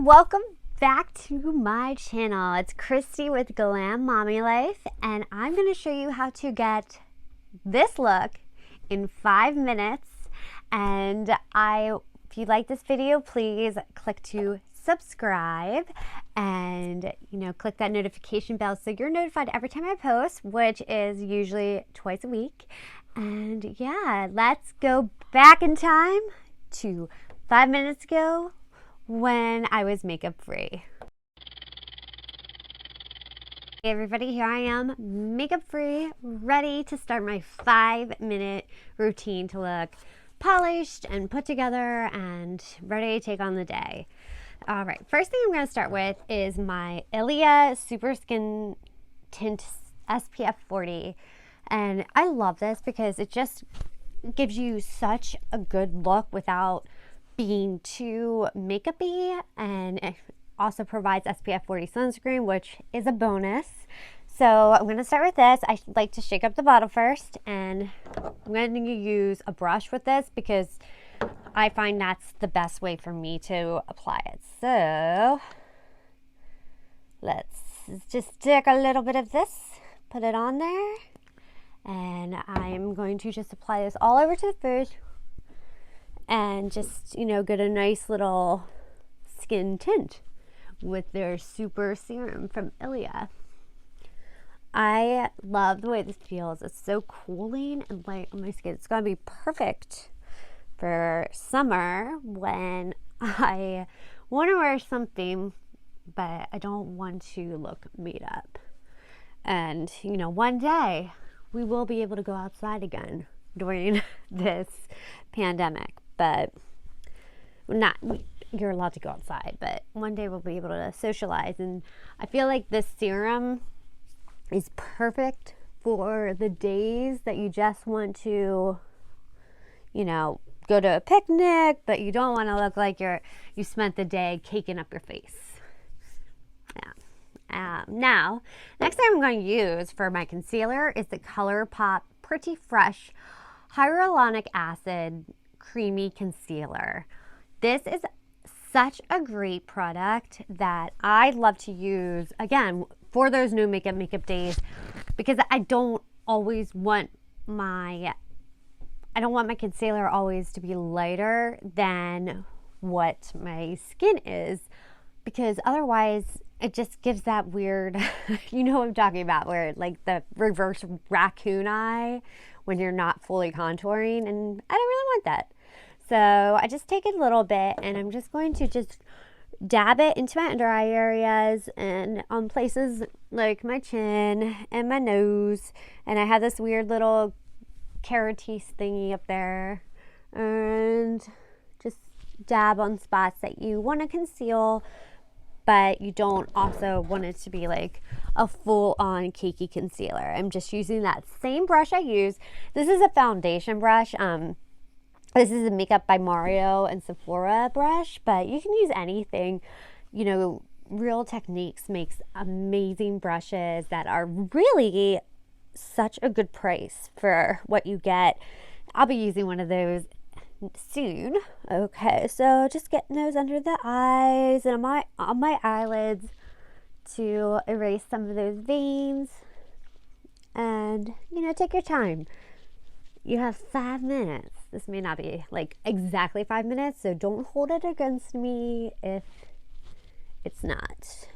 Welcome back to my channel. It's Christy with Glam Mommy Life, and I'm going to show you how to get this look in 5 minutes. And if you like this video, please click to subscribe and click that notification bell so you're notified every time I post, which is usually twice a week. And yeah, let's go back in time to 5 minutes ago when I was makeup free. Hey everybody, here I am, makeup free, ready to start my 5-minute routine to look polished and put together and ready to take on the day. All right, first thing I'm going to start with is my Ilia Super Skin Tint SPF 40. And I love this because it just gives you such a good look without being too makeup-y, and it also provides SPF 40 sunscreen, which is a bonus. So I'm going to start with this. I like to shake up the bottle first, and I'm going to use a brush with this because I find that's the best way for me to apply it. So let's just take a little bit of this, put it on there, and I'm going to just apply this all over to the face and just, get a nice little skin tint with their Super Serum from Ilia. I love the way this feels. It's so cooling and light on my skin. It's going to be perfect for summer when I want to wear something, but I don't want to look made up. And, one day we will be able to go outside again during this pandemic. But you're allowed to go outside, but one day we'll be able to socialize. And I feel like this serum is perfect for the days that you just want to, go to a picnic, but you don't want to look like you spent the day caking up your face. Yeah. Now, next thing I'm going to use for my concealer is the Colourpop Pretty Fresh Hyaluronic Acid Creamy Concealer. This is such a great product that I love to use, again, for those no makeup days, because I don't want my concealer always to be lighter than what my skin is, because otherwise it just gives that weird, you know what I'm talking about, where like the reverse raccoon eye when you're not fully contouring, and I don't really want that. So I just take a little bit and I'm just going to just dab it into my under eye areas and on places like my chin and my nose. And I have this weird little keratin thingy up there, and just dab on spots that you want to conceal, but you don't also want it to be like a full-on cakey concealer. I'm just using that same brush I use. This is a foundation brush. This is a Makeup by Mario and Sephora brush, but you can use anything. Real Techniques makes amazing brushes that are really such a good price for what you get. I'll be using one of those soon. Okay, so just getting those under the eyes and on my eyelids to erase some of those veins. And take your time. You have 5 minutes. This may not be like exactly 5 minutes, so don't hold it against me if it's not.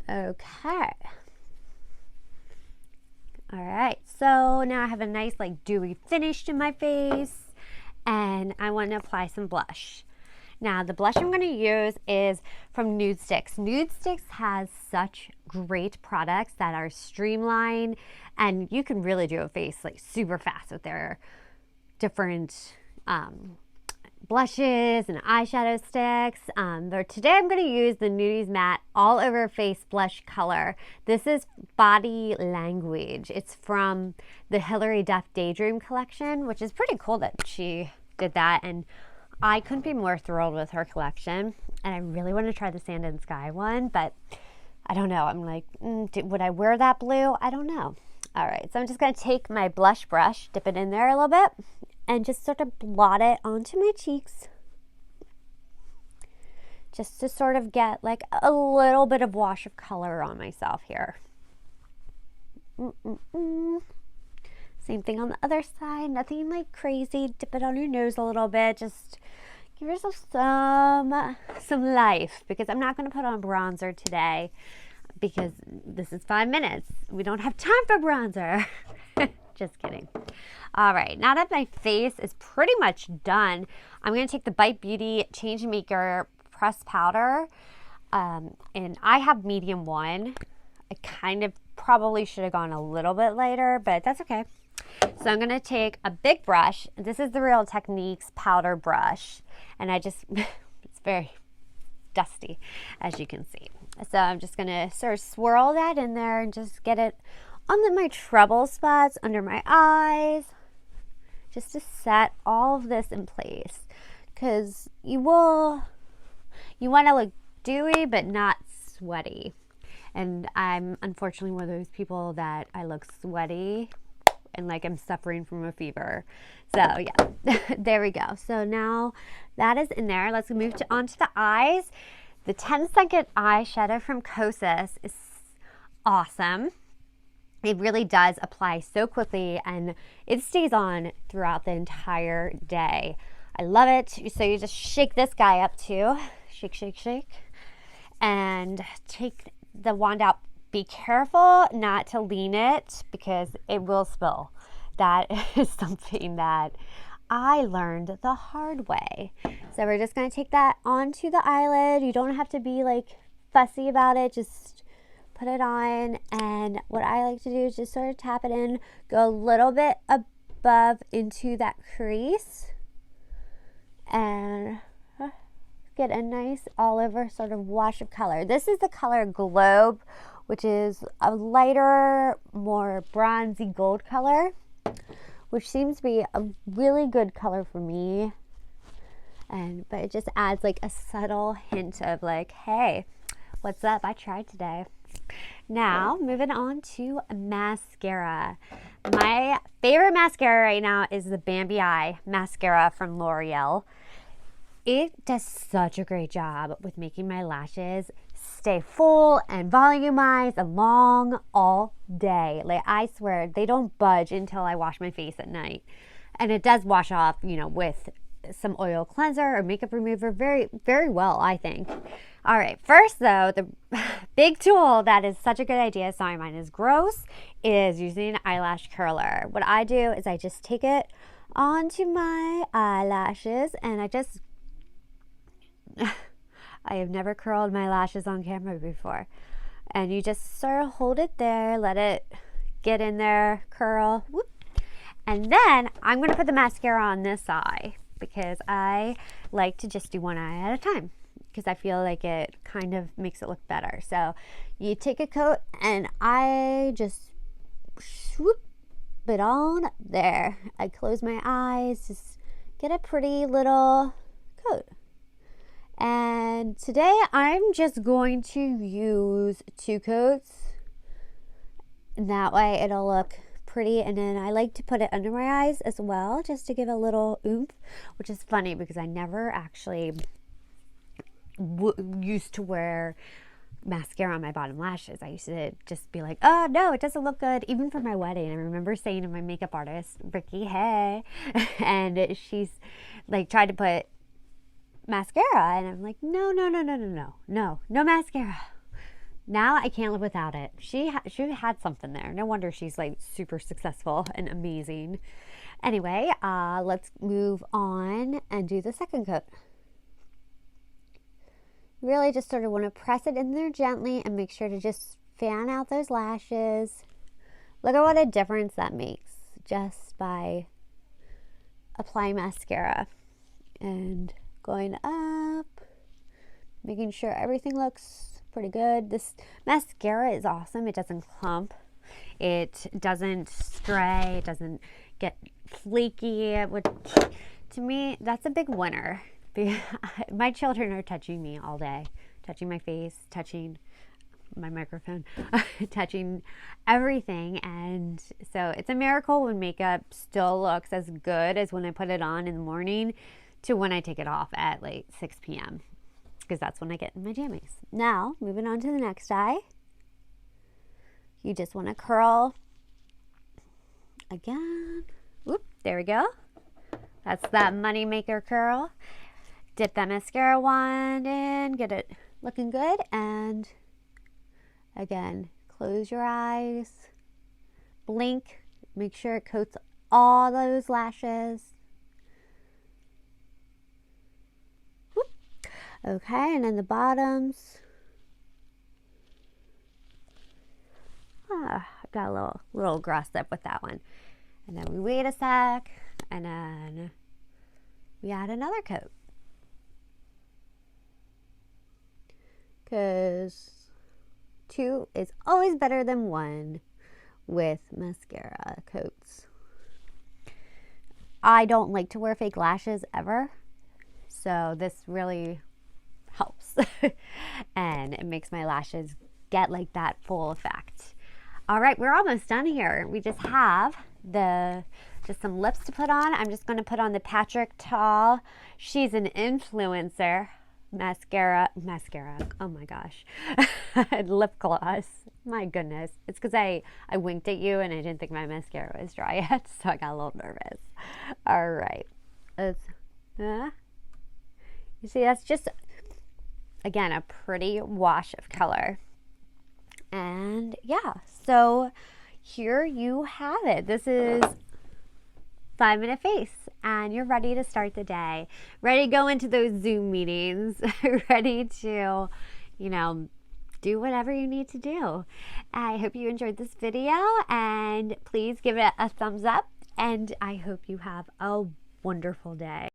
Okay. All right, so now I have a nice like dewy finish to my face, and I want to apply some blush. Now the blush I'm going to use is from Nudestix. Nudestix has such great products that are streamlined, and you can really do a face like super fast with their different blushes and eyeshadow sticks. But today I'm going to use the Nudies Matte All Over Face Blush Color. This is Body Language. It's from the Hilary Duff Daydream collection, which is pretty cool that she did that. And I couldn't be more thrilled with her collection, and I really want to try the Sand and Sky one, but I don't know. I'm like, would I wear that blue? I don't know. All right, so I'm just going to take my blush brush, dip it in there a little bit, and just sort of blot it onto my cheeks. just to sort of get like a little bit of wash of color on myself here. Same thing on the other side, nothing like crazy. Dip it on your nose a little bit, just give yourself some life, because I'm not going to put on bronzer today because this is 5 minutes. We don't have time for bronzer. Just kidding. All right, now that my face is pretty much done, I'm going to take the Bite Beauty Changemaker pressed powder, and I have medium 1. I kind of probably should have gone a little bit lighter, but that's okay. So I'm going to take a big brush. This is the Real Techniques powder brush, and I just, it's very dusty, as you can see. So I'm just going to sort of swirl that in there and just get it on my trouble spots, under my eyes, just to set all of this in place, because you want to look dewy but not sweaty. And I'm unfortunately one of those people that I look sweaty and like I'm suffering from a fever. So yeah, there we go. So now that is in there. Let's move onto the eyes. The 10-second eyeshadow from Kosas is awesome. It really does apply so quickly, and it stays on throughout the entire day. I love it. So you just shake this guy up too. Shake, shake, shake. And take the wand out. Be careful not to lean it because it will spill. That is something that I learned the hard way. So we're just going to take that onto the eyelid. You don't have to be like fussy about it. Just put it on. And what I like to do is just sort of tap it in, go a little bit above into that crease, and get a nice all over sort of wash of color. This is the color Globe, which is a lighter, more bronzy gold color, which seems to be a really good color for me. But it just adds like a subtle hint of like, hey, what's up? I tried today. Now, moving on to mascara. My favorite mascara right now is the Bambi Eye mascara from L'Oreal. It does such a great job with making my lashes stay full and volumized and long all day. Like, I swear they don't budge until I wash my face at night. And it does wash off, you know, with some oil cleanser or makeup remover very, very well, I think. All right, first though, the big tool that is such a good idea, sorry mine is gross, is using an eyelash curler. What I do is I just take it onto my eyelashes and I just I have never curled my lashes on camera before. And you just sort of hold it there, let it get in there, curl, whoop. And then I'm going to put the mascara on this eye because I like to just do one eye at a time because I feel like it kind of makes it look better. So you take a coat and I just swoop it on there. I close my eyes, just get a pretty little coat. And today I'm just going to use 2 coats. And that way it'll look pretty. And then I like to put it under my eyes as well, just to give a little oomph, which is funny because I never actually used to wear mascara on my bottom lashes. I used to just be like, oh no, it doesn't look good, even for my wedding. I remember saying to my makeup artist, Ricky, hey, and she's like tried to put mascara and I'm like, no mascara. Now I can't live without it. She had something there. No wonder she's like super successful and amazing. Anyway, let's move on and do the second coat. Really just sort of want to press it in there gently and make sure to just fan out those lashes. Look at what a difference that makes just by applying mascara and going up, making sure everything looks pretty good. This mascara is awesome. It doesn't clump. It doesn't stray. It doesn't get flaky. Which, to me, that's a big winner. My children are touching me all day, touching my face, touching my microphone, touching everything. And so it's a miracle when makeup still looks as good as when I put it on in the morning to when I take it off at like 6 p.m. because that's when I get in my jammies. Now, moving on to the next eye. You just want to curl again. Whoop, there we go. That's that money maker curl. Dip that mascara wand in, get it looking good, and again, close your eyes, blink, make sure it coats all those lashes. Whoop. Okay, and then the bottoms. I got a little aggressive with that one. And then we wait a sec, and then we add another coat. Because 2 is always better than 1 with mascara coats. I don't like to wear fake lashes ever, so this really helps. And it makes my lashes get like that full effect. All right, we're almost done here. We just have just some lips to put on. I'm just going to put on the Patrick Tall. She's an influencer. Mascara, oh my gosh. Lip gloss, my goodness. It's because I winked at you and I didn't think my mascara was dry yet, so I got a little nervous. All right, you see, that's just, again, a pretty wash of color. And yeah, so here you have it. This is 5-minute face, and you're ready to start the day, ready to go into those Zoom meetings, ready to, you know, do whatever you need to do. I hope you enjoyed this video, and please give it a thumbs up, and I hope you have a wonderful day.